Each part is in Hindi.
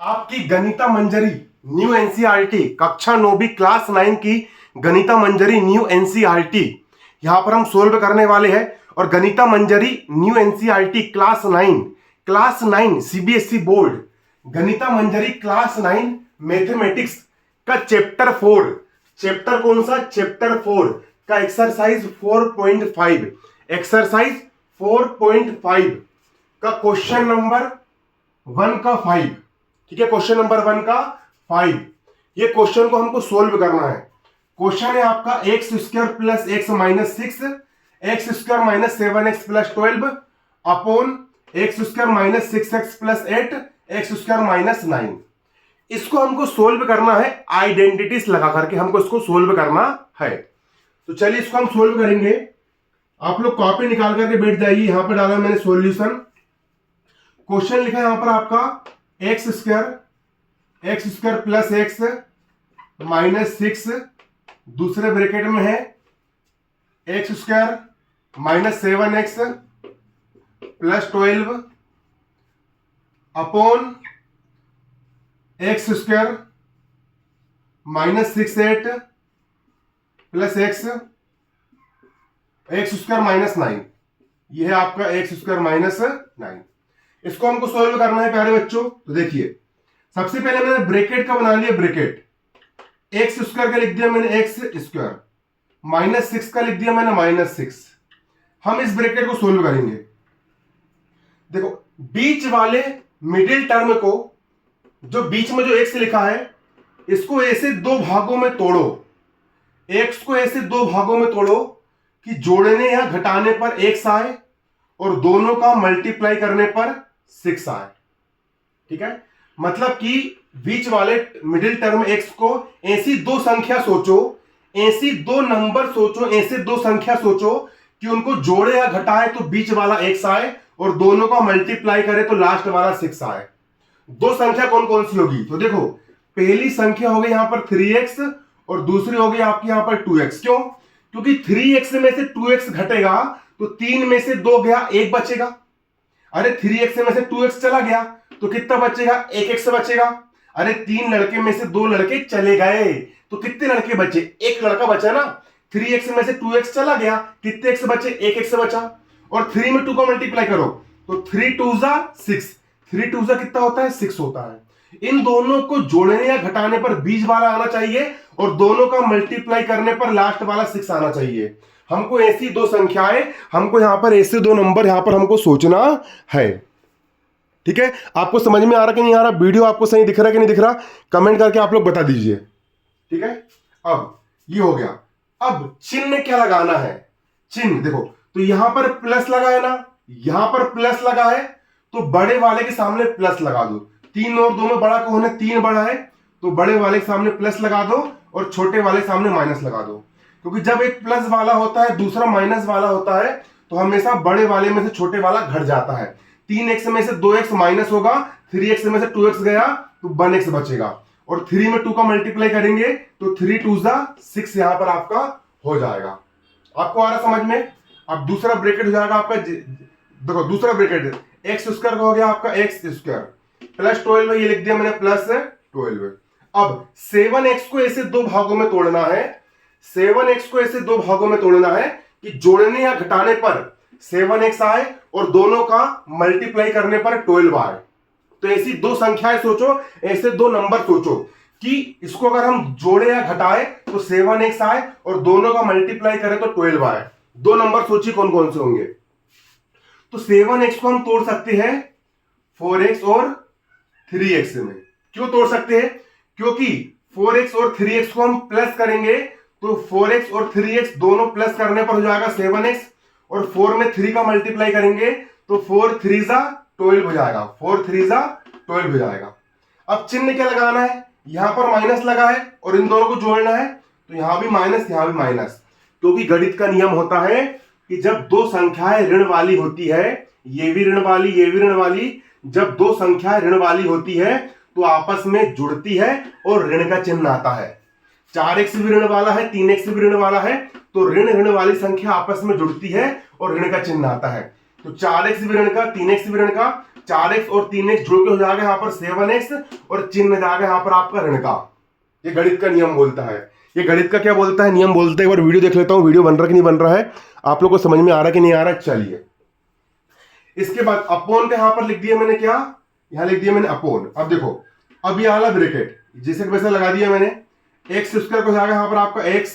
आपकी गणिता मंजरी न्यू एनसीईआरटी कक्षा 9वीं क्लास 9 की गणिता मंजरी न्यू एनसीईआरटी यहां पर हम सोल्व करने वाले हैं। और Ganita Manjari new NCERT class 9 CBSE board Ganita Manjari class 9 mathematics का चैप्टर कौन सा? चैप्टर 4 का एक्सरसाइज 4.5 एक्सरसाइज 4.5 का क्वेश्चन नंबर 1 का 5। ठीक है, क्वेश्चन नंबर 1 का 5। ये क्वेश्चन को हमको सोल्व करना है। क्वेश्चन है आपका x square plus x minus 6 x square minus 7x plus 12 upon x square minus 6x plus 8 x square minus 9। इसको हमको सोल्व करना है आइडेंटिटीज लगा करके, हमको इसको सोल्व करना है। तो चलिए इसको हम सोल्व करेंगे। आप लोग कॉपी निकाल करके बैठ जाइए। यहां पर डाला मैंने सॉल्यूशन। क्वेश्चन लिखा है यहां पर आपका x square plus x minus 6 दूसरे ब्रैकेट में है x square minus 7x plus 12 upon x square minus 6 plus x square minus 9। यह है आपका एक्स स्क्वायर माइनस 9। इसको हमको सोल्व करना है प्यारे बच्चों। तो देखिए, सबसे पहले मैंने ब्रैकेट का बना लिया। ब्रैकेट एक्स स्क्वायर का लिख दिया मैंने एक्स स्क्वायर, माइनस 6 का लिख दिया मैंने माइनस 6। हम इस ब्रैकेट को सोल्व करेंगे। देखो, बीच वाले मिडिल टर्म को, जो बीच में जो एक्स लिखा है, इसको ऐसे दो भागों में तोड़ो। एक्स को ऐसे दो भागों में तोड़ो कि जोड़ने या घटाने पर एक्स आए और दोनों का मल्टीप्लाई करने पर 6 आए। ठीक है, मतलब कि बीच वाले मिडिल टर्म एक्स को ऐसी दो संख्या सोचो, ऐसी दो नंबर सोचो, ऐसे दो संख्या सोचो कि उनको जोड़े या घटाए तो बीच वाला एक्स आए और दोनों का मल्टीप्लाई करे तो लास्ट वाला 6 आए। दो संख्या कौन कौन सी होगी? तो देखो, पहली संख्या हो गई यहां पर 3x और दूसरी हो गई आपकी यहां पर 2x। क्यों? क्योंकि 3x में से 2x घटेगा तो 3 में से 2 गया, 1 बचेगा। अरे 3x में से 2x चला गया तो कितना बचेगा? 1x बचेगा। अरे 3 लड़के में से 2 लड़के चले गए तो कितने लड़के बचे? 1 लड़का बचा ना। 3x में से 2x चला गया, कितने x बचे? 1x बचा। और 3 में 2 का मल्टीप्लाई करो तो 3 2 जा 6, 3 2 जा कितना होता है? 6 होता है। इन दोनों को जोड़ने या घटाने पर बीच वाला आना चाहिए और दोनों का मल्टीप्लाई करने पर लास्ट वाला 6 आना चाहिए। हमको ऐसी दो संख्याएं, हमको यहां पर ऐसे दो नंबर यहां पर हमको सोचना है। ठीक है, आपको समझ में आ रहा कि नहीं आ रहा? वीडियो आपको सही दिख रहा है कि नहीं दिख रहा? कमेंट करके आप लोग बता दीजिए। ठीक है, अब ये हो गया। अब चिन्ह क्या लगाना है? चिन्ह देखो, तो यहां पर प्लस लगा है ना, यहां पर प्लस लगा है तो बड़े वाले के सामने प्लस लगा दो। 3 और 2 में बड़ा कौन है? 3 बड़ा है तो बड़े वाले के सामने प्लस लगा दो और छोटे वाले के सामने माइनस लगा दो। क्योंकि जब एक प्लस वाला होता है दूसरा माइनस वाला होता है तो हमेशा बड़े वाले में से छोटे वाला घट जाता है। 3x में से 2x माइनस होगा, 3x में से 2x गया तो 1x बचेगा और 3 में 2 का मल्टीप्लाई करेंगे तो 3 2 जा 6 यहां पर आपका हो जाएगा। आपको आ रहा समझ में? अब दूसरा ब्रैकेट हो जाएगा आपका। देखो, दूसरा ब्रैकेट एक्स स्क्वायर का हो गया आपका एक्स स्क्वायर प्लस 12, ये लिख दिया मैंने प्लस 12। अब 7x को ऐसे दो भागों में तोड़ना है। 7x को ऐसे दो भागों में तोड़ना है कि जोड़ने या घटाने पर 7x आए और दोनों का मल्टीप्लाई करने पर 12 आए। तो ऐसी दो संख्याएं सोचो, ऐसे दो नंबर सोचो कि इसको अगर हम जोड़े या घटाए तो 7x आए और दोनों का मल्टीप्लाई करें तो 12 आए। दो नंबर सोचिए कौन कौन से होंगे। तो 7x को हम तोड़ सकते हैं 4x और 3x में। क्यों तोड़ सकते हैं? क्योंकि 4x और 3x को हम प्लस करेंगे तो 4x और 3x दोनों प्लस करने पर हो जाएगा 7x और 4 में 3 का मल्टीप्लाई करेंगे तो 4 3 जा 12 हो जाएगा। 4 3 जा 12 हो जाएगा। अब चिन्ह क्या लगाना है? यहां पर माइनस लगा है और इन दोनों को जोड़ना है तो यहां भी माइनस, यहां भी माइनस। क्योंकि गणित का नियम होता है कि जब दो संख्याएं ऋण वाली होती है, ये भी ऋण वाली, ये भी ऋण वाली, जब दो संख्याएं ऋण वाली होती है तो आपस में जुड़ती है और ऋण का चिन्ह आता है। 4x भी ऋण वाला है, 3x भी ऋण वाला है तो ऋण वाली संख्या आपस में जुड़ती है और ऋण का चिन्ह आता है। तो 4x भी ऋण का, 3x भी ऋण का, 4x और 3x जुड़ के हो जाएगा यहाँ पर 7x और चिन्ह जाएगा यहाँ पर आपका ऋण का। ये गणित का नियम बोलता है। ये गणित का क्या बोलता है, नियम बोलता है। एक बार वीडियो देख लेता हूँ, वीडियो बन रहा है कि नहीं बन रहा है, आप लोग को समझ में आ रहा है कि नहीं आ रहा है। चलिए इसके बाद अपोन का यहाँ पर लिख दिया मैंने, क्या यहाँ लिख दिया मैंने अपोन। अब देखो, अब ये आला ब्रैकेट जैसे वैसे लगा दिया मैंने। एक्स स्क्वायर को जाएगा यहाँ पर आपका एक्स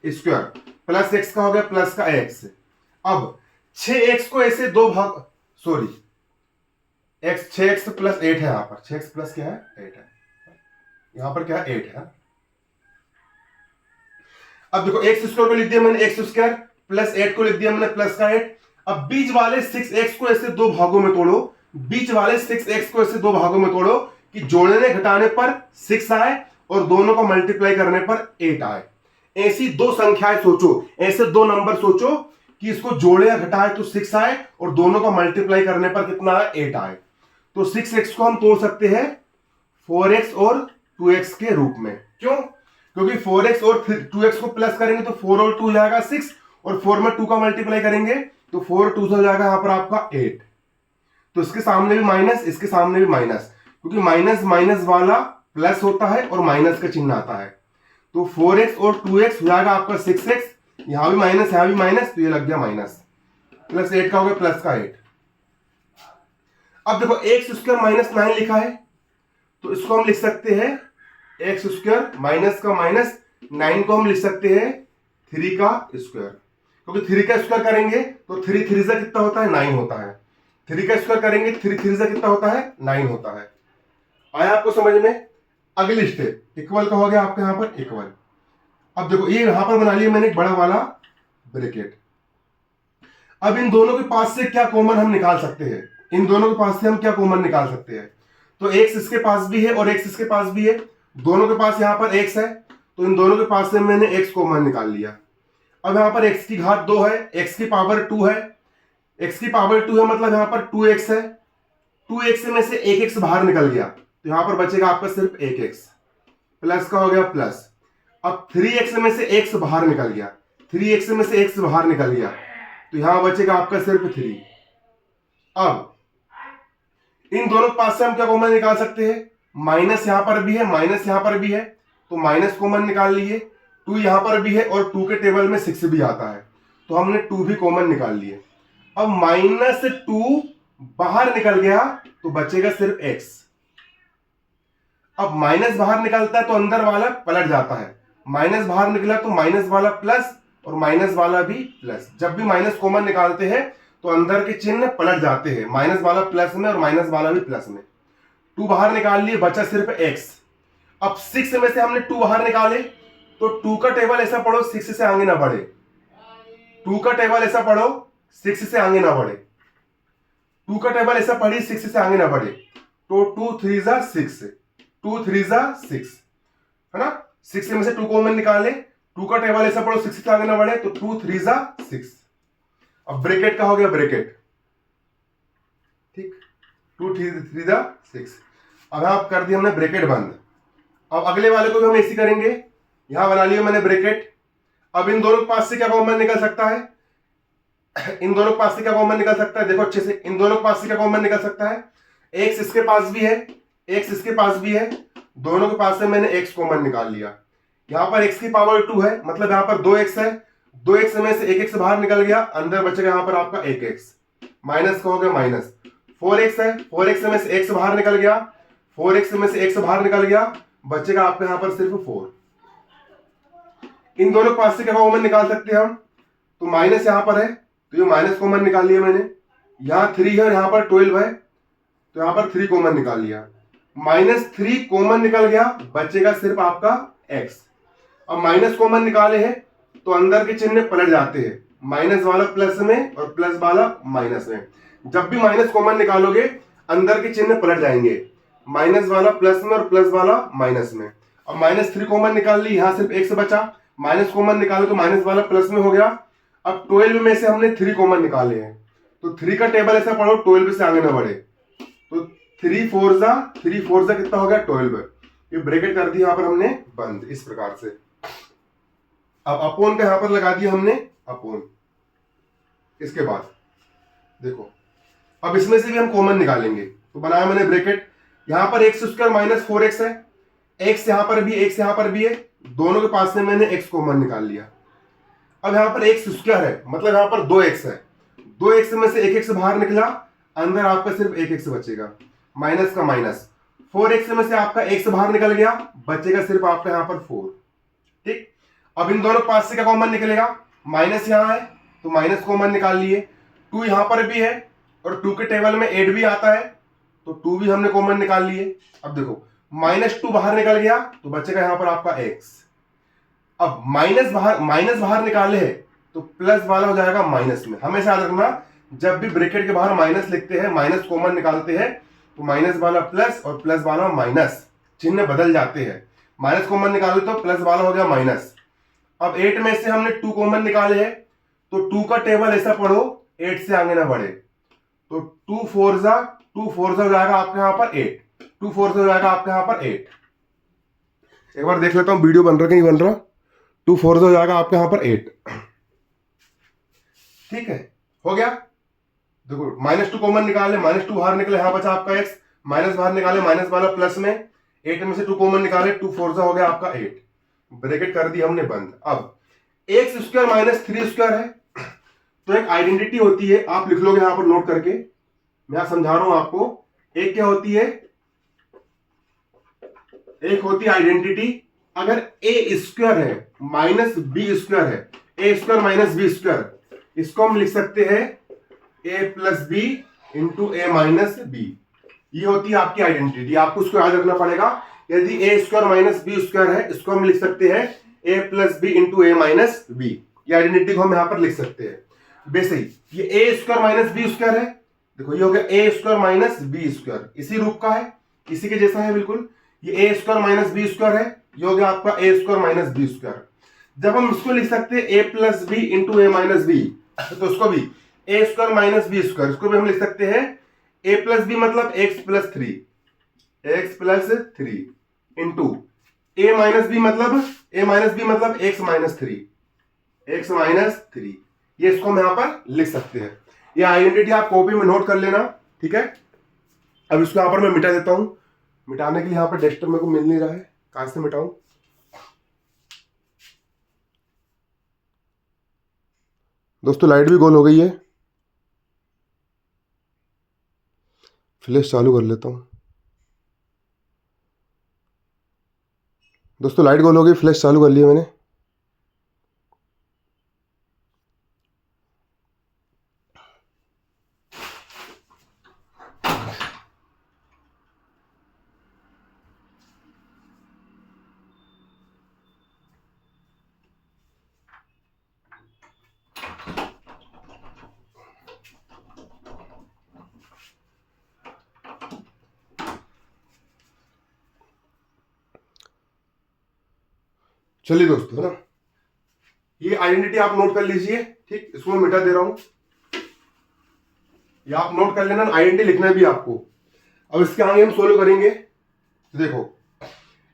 स्क्वायर प्लस एक्स का हो गया प्लस का एक्स। अब 6x को ऐसे दो भाग, सॉरी x 6x प्लस 8 है यहाँ पर, 6x प्लस क्या है 8 है, यहाँ पर क्या है 8 है। अब देखो एक्स स्क्वायर को लिख दिया मैंने एक्स स्क्वायर प्लस 8 को लिख दिया मैंने प्लस का 8। अब बीच वाले 6x को ऐसे दो भागों में तोड़ो, बीच वाले 6x को ऐसे दो भागों में तोड़ो कि जोड़ने घटाने पर 6 आए और दोनों को मल्टीप्लाई करने पर 8 आए। ऐसी दो संख्याएं सोचो, ऐसे दो नंबर सोचो कि इसको जोड़े या घटाए तो 6 आए और दोनों को मल्टीप्लाई करने पर कितना आए 8 आए। तो 6x को हम तोड़ सकते हैं 4x और 2x के रूप में। क्यों? क्योंकि 4x और 2x को प्लस करेंगे तो 4 और 2 हो जाएगा 6 और 4 में 2 का मल्टीप्लाई करेंगे तो 4 2 से हो जाएगा यहाँ पर आपका 8। तो इसके सामने भी माइनस, इसके सामने भी माइनस, क्योंकि माइनस माइनस वाला प्लस होता है और माइनस का चिन्ह आता है। तो 4x और 2x हो जाएगा आपका 6x, यहां भी माइनस यहां भी माइनस, तो ये लग गया माइनस, प्लस 8 का हो गया प्लस का 8। अब देखो एक्स स्क्वायर माइनस 9 लिखा है, तो इसको हम लिख सकते हैं एक्स स्क्वायर माइनस का माइनस 9 को हम लिख सकते हैं 3 का स्क्वायर, क्योंकि 3 का स्क्वायर करेंगे तो 3 3 से कितना होता है 9 होता है। 3 का स्क्वायर करेंगे 3 3 से कितना होता है 9 होता है। आया आपको समझ में? अगली स्टेप इक्वल का हो गया आपका यहाँ पर इक्वल। अब देखो ये यहां पर बना लिया मैंने एक बड़ा वाला ब्रैकेट। अब इन दोनों के पास से क्या कॉमन हम निकाल सकते हैं, इन दोनों के पास से हम क्या कॉमन निकाल सकते हैं? तो x इसके पास भी है और x इसके पास भी है, दोनों के पास यहाँ पर x है, तो इन दोनों के पास से मैंने x कॉमन निकाल लिया। अब यहाँ पर x की घात 2 है, x की पावर 2 है, x की पावर 2 है मतलब यहाँ पर 2x है, 2x में से 1x बाहर निकल गया तो यहाँ पर बचेगा आपका सिर्फ 1x, प्लस का हो गया प्लस। अब 3x में से x बाहर निकल गया, 3x में से x बाहर निकल गया तो यहां बचेगा आपका सिर्फ 3। अब इन दोनों पास से हम क्या कॉमन निकाल सकते हैं? माइनस यहां पर भी है, माइनस यहां पर भी है, तो माइनस कॉमन निकाल लिए। 2 यहां पर भी है और 2 के टेबल में 6 भी आता है, तो हमने 2 भी कॉमन निकाल लिए। अब -2 बाहर निकल गया तो बचेगा सिर्फ x। अब माइनस बाहर निकलता है तो अंदर वाला पलट जाता है, माइनस बाहर निकला तो माइनस वाला प्लस और माइनस वाला भी प्लस। जब भी माइनस कॉमन निकालते हैं तो अंदर के चिन्ह पलट जाते हैं, माइनस वाला प्लस में और माइनस वाला भी प्लस में। 2 बाहर निकाल लिए, बचा सिर्फ x। अब 6 में से हमने 2 बाहर निकाले तो 2 का टेबल ऐसा पढ़ो 6 से आगे ना बढ़े, 2 का टेबल ऐसा पढ़ो 6 से आगे ना बढ़े, 2 का टेबल ऐसा पढ़ी 6 से आगे ना बढ़े, तो 2 3 जा 6, 2 3 जा 6 है ना। 6 में से 2 कॉमन निकाले, 2 का टेबल ऐसा पढ़ो 6 से आगे ना बढ़े तो 2 3 जा 6। अब ब्रैकेट का हो गया ब्रैकेट, ठीक, 2 3 जा 6। अब आप कर दिया हमने ब्रैकेट बंद। अब अगले वाले को भी हम ऐसे करेंगे, यहां बना लिया मैंने ब्रैकेट। अब इन दोनों के पास से क्या कॉमन निकल सकता है? इन दोनों के पास से क्या कॉमन निकल सकता है? देखो अच्छे से, इन दोनों के पास से क्या कॉमन निकल सकता है? x इसके पास भी है, x इसके पास भी है, दोनों के पास से मैंने x कॉमन निकाल लिया। यहां पर x की पावर 2 है मतलब यहां पर 2x है, 2x में से 1x बाहर निकल गया, अंदर बचेगा यहां पर आपका 1x, माइनस का हो गया माइनस। 4x है, 4x में से x बाहर निकल गया, 4x में से x बाहर निकल गया, बचेगा आपका यहां पर सिर्फ 4। इन दोनों के पास से क्या कॉमन निकाल सकते हैं हम? तो माइनस यहां पर है तो ये माइनस कॉमन निकाल लिया मैंने, यहां 3 है और यहां पर 12 है तो यहां पर 3 कॉमन निकाल लिया, -3 कॉमन निकल गया, बचेगा सिर्फ आपका x। अब माइनस कॉमन निकाले हैं तो अंदर के चिन्ह पलट जाते हैं, माइनस वाला प्लस में और प्लस वाला माइनस में। जब भी माइनस कॉमन निकालोगे अंदर के चिन्ह पलट जाएंगे, माइनस वाला प्लस में और प्लस वाला माइनस में। अब -3 कॉमन निकाल ली, यहां सिर्फ x बचा, माइनस कॉमन निकालो तो माइनस वाला प्लस में हो गया। अब 12 में से हमने 3 कॉमन निकाले हैं तो 3 का टेबल ऐसा पढ़ो 12 से आगे ना बढ़े, तो 3 4 जा कितना हो गया 12। ये ब्रैकेट कर दी यहां पर हमने बंद इस प्रकार से। अब अपोन का यहां पर लगा दिया हमने अपोन। इसके बाद देखो अब इसमें से भी हम कॉमन निकालेंगे, तो बनाया मैंने ब्रैकेट, यहां पर एक्स स्क्वायर माइनस 4x है, एक्स यहां पर भी, एक्स यहां पर भी है, दोनों के पास से मैंने x कॉमन निकाल लिया। अब यहां पर एक्स स्क्वायर है, मतलब यहां पर 2x है, 2x में से एक x बाहर निकला, अंदर आपका सिर्फ एक x बचेगा, माइनस का माइनस, 4x में से आपका x बाहर निकल गया, बचेगा सिर्फ आपका यहां पर 4। ठीक, अब इन दोनों पास से क्या कॉमन निकलेगा, माइनस यहां है तो माइनस कॉमन निकाल लिए, 2 यहां पर भी है और 2 के टेबल में 8 भी आता है, तो 2 भी हमने कॉमन निकाल लिए। अब देखो -2 बाहर निकल गया तो बचेगा यहां पर आपका x। अब माइनस बाहर निकाले है तो प्लस वाला हो जाएगा माइनस में। हमेशा याद रखना, जब भी ब्रैकेट के बाहर माइनस लिखते हैं, माइनस कॉमन निकालते हैं, तो माइनस वाला प्लस और प्लस वाला माइनस, चिन्ह बदल जाते हैं। माइनस कॉमन निकाले तो प्लस वाला हो गया माइनस। अब 8 में से हमने 2 कॉमन निकाले हैं, तो 2 का टेबल ऐसा पढ़ो 8 से आगे ना बढ़े, तो 2 4 हो जाएगा आपके यहां पर 8, 2 4 हो जाएगा आपके यहां पर 8। एक बार देख लेता हूं वीडियो बन रहा कि नहीं बन रहा। 2 4 हो जाएगा आपके यहां पर 8। ठीक है, हो गया। देखो -2 कॉमन निकाले, -2 बाहर निकले, यहां बचा आपका x, माइनस बाहर निकाले, माइनस वाला प्लस में, 8 में से 2 कॉमन निकाले, 2 4 हो गया आपका 8, ब्रैकेट कर दी हमने बंद। अब एक्स स्क्वायर माइनस 3 स्क्वायर है, तो एक आइडेंटिटी होती है, आप लिख लोगे यहां पर नोट करके, मैं समझा रहा हूं आपको। एक क्या होती है, एक होती है आइडेंटिटी, अगर ए स्क्वायर है माइनस बी स्क्वायर है, ए स्क्वायर माइनस बी स्क्वायर, इसको हम लिख सकते हैं ए प्लस बी इंटू ए माइनस बी। ये होती है आपकी आइडेंटिटी, आपको उसको याद रखना पड़ेगा। यदि ए स्क्वायर माइनस बी स्क्वायर है, इसको हम लिख सकते हैं ए प्लस बी इंटू ए माइनस बी। ये आइडेंटिटी को हम यहां पर लिख सकते हैं। वैसे ही ये ए स्क्वायर माइनस बी स्क्वायर है, देखो ये हो गया ए स्क्वायर माइनस बी स्क्वायर, इसी रूप का है, इसी के जैसा है बिल्कुल। ये ए स्क्वायर माइनस बी स्क्वायर है, ये हो गया आपका ए स्क्वायर माइनस बी स्क्वायर। जब हम इसको लिख सकते हैं ए प्लस बी इंटू ए माइनस बी, तो उसको भी ए स्क्वायर माइनस बी स्क्वायर, इसको भी हम लिख सकते हैं ए प्लस बी मतलब एक्स प्लस 3 इंटू ए माइनस बी मतलब एक्स माइनस 3, ये इसको हम यहां पर लिख सकते हैं। ये आइडेंटिटी आप कॉपी में नोट कर लेना, ठीक है। अब इसको यहां पर मैं मिटा देता हूं, मिटाने के लिए यहां पर डेस्कटॉप मेरे को मिल नहीं रहा है, कहां से मिटाऊं। दोस्तों लाइट भी गोल हो गई है, फ्लैश चालू कर लेता हूं। दोस्तों लाइट गोल हो गई, फ्लैश चालू कर लिया मैंने। चलिए दोस्तों, है ना, ये आइडेंटिटी आप नोट कर लीजिए, ठीक। इसको मैं मिटा दे रहा हूं, ये आप नोट कर लेना, आइडेंटिटी लिखना है भी आपको। अब इसके आगे हम सोल्व करेंगे, तो देखो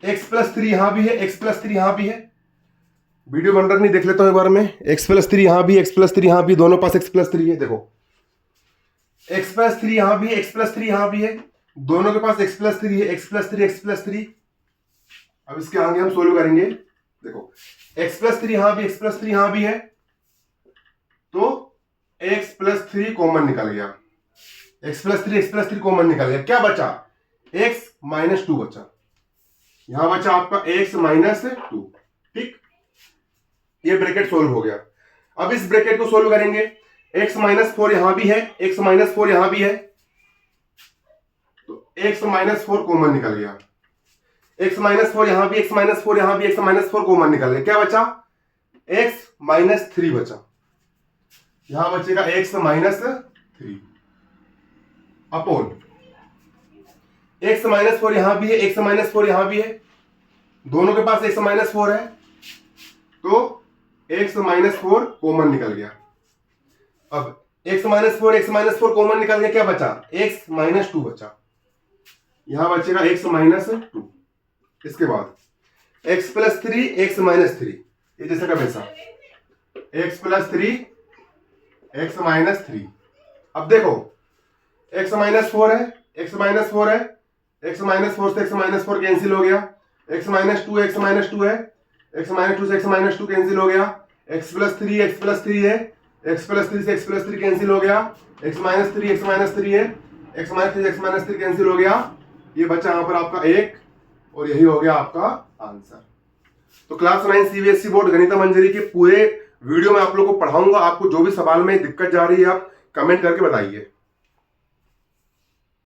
x प्लस 3 यहां भी है, x प्लस 3 यहां भी है, वीडियो बन रहा नहीं, देख लेता हूं एक बार में। x प्लस 3 यहां भी, x प्लस 3 यहां भी, दोनों पास x प्लस 3 है। देखो x प्लस 3 यहां भी, x प्लस 3 यहां भी है, दोनों के पास x प्लस 3 है, x प्लस 3 x प्लस 3। अब इसके आगे हम सोल्व करेंगे, देखो x प्लस 3 यहां भी, x प्लस 3 यहां भी है, तो x प्लस 3 कॉमन निकल गया, x प्लस 3 कॉमन निकल गया, क्या बचा, x माइनस 2 बचा, यहां बचा आपका x माइनस 2, ठीक। ये ब्रैकेट सोल्व हो गया। अब इस ब्रैकेट को सोल्व करेंगे, x माइनस 4 यहां भी है, x माइनस 4 यहां भी है, तो x माइनस 4 कॉमन निकल गया, x माइनस 4 यहां भी, x माइनस 4 यहां भी, x माइनस 4 कॉमन निकल गया, क्या बचा, x माइनस 3 बचा, यहां बचेगा x minus 3 upon x minus 4 यहां भी है, x माइनस 4 यहां भी है, दोनों के पास x माइनस 4 है, तो x माइनस 4 कॉमन निकल गया। अब x माइनस 4 कॉमन निकल गया, क्या बचा, x माइनस 2 बचा, यहां बचेगा x माइनस 2। इसके बाद x प्लस 3 x माइनस 3, ये जैसा का वैसा, x प्लस 3 x माइनस 3। अब देखो x माइनस 4 है, x माइनस 4 है, x माइनस 4 से x माइनस 4 कैंसिल हो गया, x माइनस 2 x माइनस 2 है, x माइनस 2 से x माइनस 2 कैंसिल हो गया, x प्लस 3 है, x प्लस 3 से x प्लस 3 कैंसिल हो गया, x माइनस 3 है, x minus 3 x minus 3 cancel हो गया, ये बचा यहाँ पर आपका 1 और यही हो गया आपका आंसर। तो क्लास 9 सीबीएसई बोर्ड गणिता मंजरी के पूरे वीडियो में आप लोगों को पढ़ाऊंगा। आपको जो भी सवाल में दिक्कत जा रही है आप कमेंट करके बताइए।